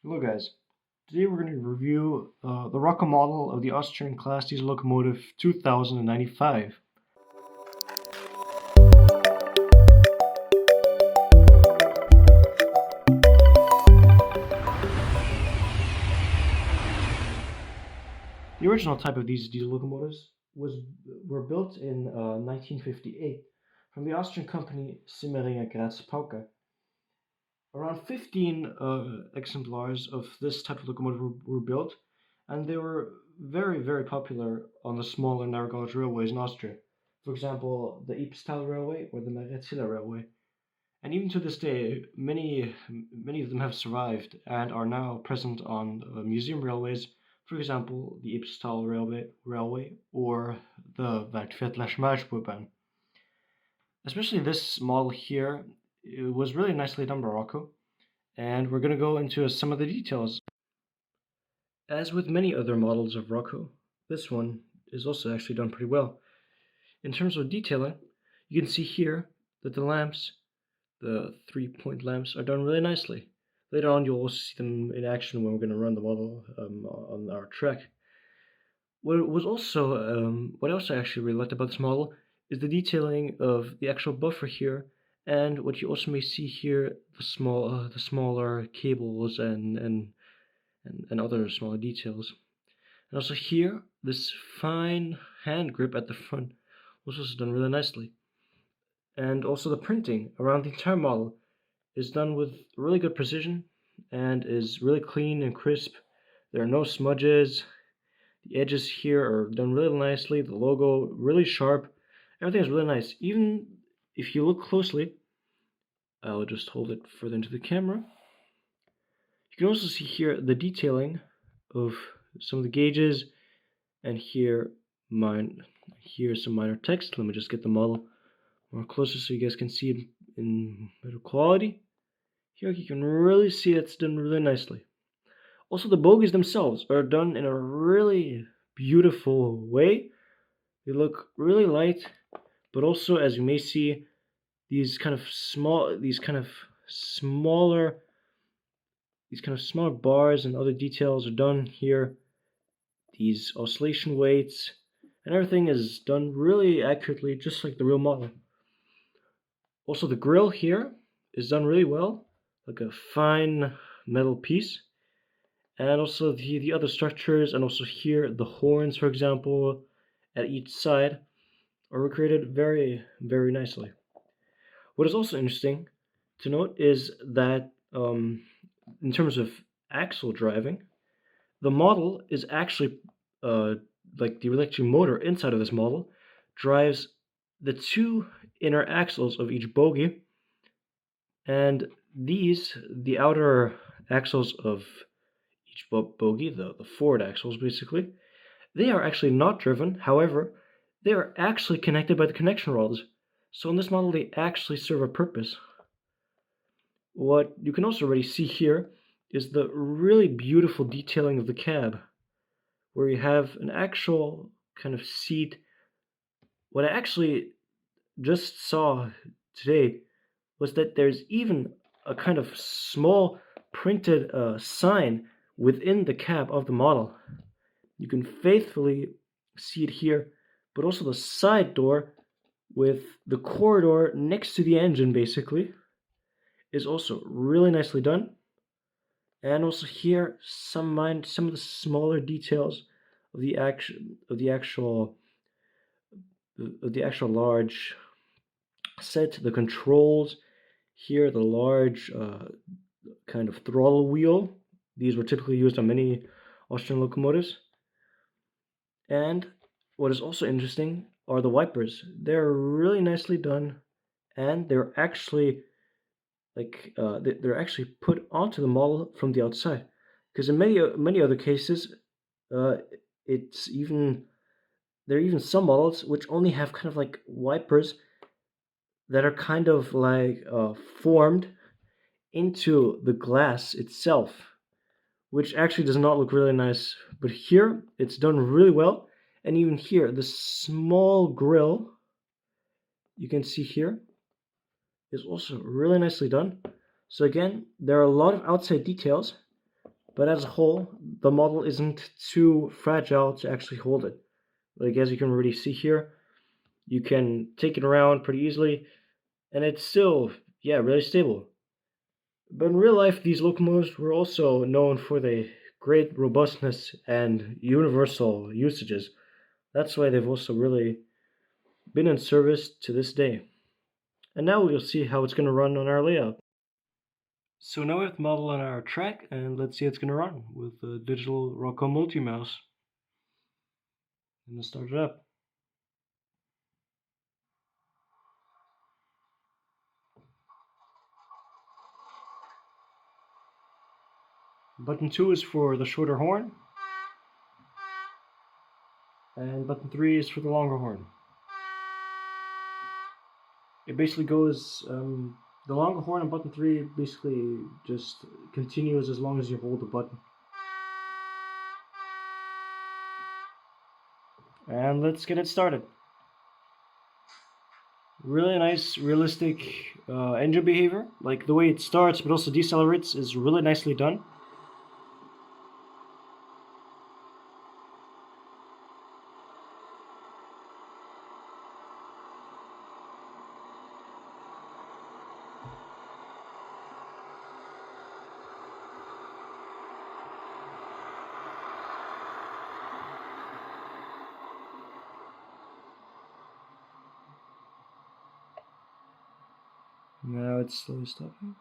Hello guys, today we're going to review the Roco model of the Austrian class diesel locomotive 2095. The original type of these diesel locomotives were built in 1958 from the Austrian company Simmeringer Graz Pauke. Around 15 exemplars of this type of locomotive were built, and they were very popular on the smaller narrow gauge railways in Austria. For example, the Ybbstal Railway or the Mariazilla Railway. And even to this day, many of them have survived and are now present on museum railways. For example, the Ybbstal Railway or the Waldviertler Schmalspurbahn. Especially this model here, it was really nicely done by Roco, and we're going to go into some of the details. As with many other models of Roco, this one is also actually done pretty well. In terms of detailing, you can see here that the lamps, the 3-point lamps, are done really nicely. Later on you'll also see them in action when we're going to run the model on our track. What I also actually really liked about this model is the detailing of the actual buffer here, and what you also may see here, the smaller cables and other smaller details. And also here, this fine hand grip at the front was also done really nicely. And also the printing around the entire model is done with really good precision and is really clean and crisp. There are no smudges. The edges here are done really nicely. The logo really sharp. Everything is really nice. Even if you look closely, I'll just hold it further into the camera. You can also see here the detailing of some of the gauges, and here's some minor text. Let me just get the model more closer so you guys can see it in better quality. Here you can really see it's done really nicely. Also, the bogies themselves are done in a really beautiful way. They look really light, but also, as you may see, these kind of smaller bars and other details are done here. These oscillation weights and everything is done really accurately, just like the real model. Also, the grille here is done really well, like a fine metal piece. And also the other structures, and also here the horns, for example, at each side are recreated very nicely. What is also interesting to note is that in terms of axle driving, the model is actually like the electric motor inside of this model drives the two inner axles of each bogie, and the outer axles of each bogie, the forward axles basically, they are actually not driven. However, they are actually connected by the connection rods. So in this model, they actually serve a purpose. What you can also already see here is the really beautiful detailing of the cab, where you have an actual kind of seat. What I actually just saw today was that there's even a kind of small printed sign within the cab of the model. You can faithfully see it here, but also the side door with the corridor next to the engine basically is also really nicely done. And also here some of the smaller details of the actual large set, the controls here, the large kind of throttle wheel. These were typically used on many Austrian locomotives. And what is also interesting are the wipers. They're really nicely done, and they're actually they're actually put onto the model from the outside. Because in many other cases, there are even some models which only have kind of like wipers that are kind of like formed into the glass itself, which actually does not look really nice. But here, it's done really well. And even here, the small grill you can see here is also really nicely done. So again, there are a lot of outside details, but as a whole, the model isn't too fragile to actually hold it. Like as you can already see here, you can take it around pretty easily, and it's still, yeah, really stable. But in real life, these locomotives were also known for their great robustness and universal usages. That's why they've also really been in service to this day. And now we'll see how it's going to run on our layout. So now we have the model on our track, and let's see how it's going to run with the digital Roco multi-mouse. And let's start it up. Button 2 is for the shorter horn, and button 3 is for the longer horn. It basically goes, the longer horn on button 3 basically just continues as long as you hold the button. And let's get it started. Really nice, realistic engine behavior. Like the way it starts but also decelerates is really nicely done. Now it's slowly stopping.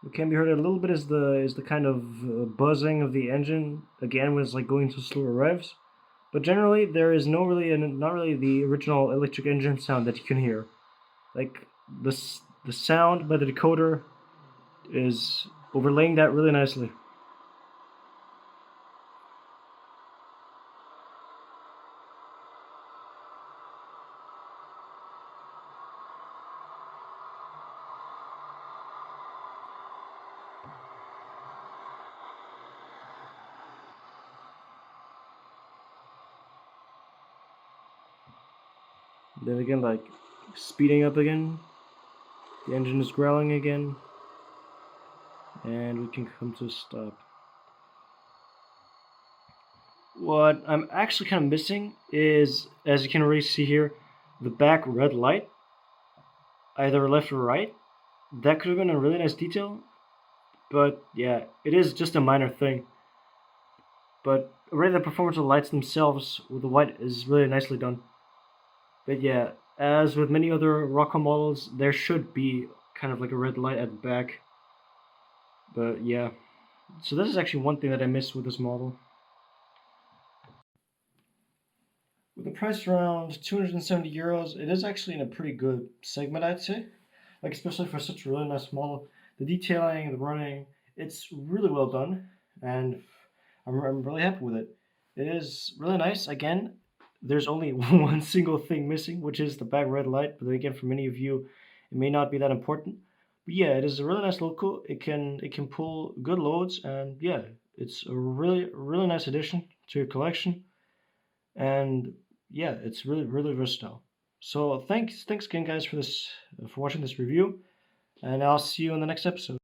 What can be heard a little bit is the kind of buzzing of the engine again when it's like going to slower revs. But generally, there is not really the original electric engine sound that you can hear. Like the sound by the decoder is overlaying that really nicely. Then again, like speeding up again, the engine is growling again, and we can come to a stop. What I'm actually kind of missing is, as you can already see here, the back red light, either left or right. That could have been a really nice detail, but yeah, it is just a minor thing. But already the performance of the lights themselves with the white is really nicely done. But yeah, as with many other Roco models, there should be kind of like a red light at the back. But yeah, so this is actually one thing that I missed with this model. With the price around 270 euros, it is actually in a pretty good segment, I'd say. Like, especially for such a really nice model. The detailing, the running, it's really well done, and I'm really happy with it. It is really nice. Again, there's only one single thing missing, which is the back red light. But then again, for many of you, it may not be that important. But yeah, it is a really nice loco. It can pull good loads, and yeah, it's a really nice addition to your collection. And yeah, it's really versatile. So thanks again, guys, for watching this review, and I'll see you in the next episode.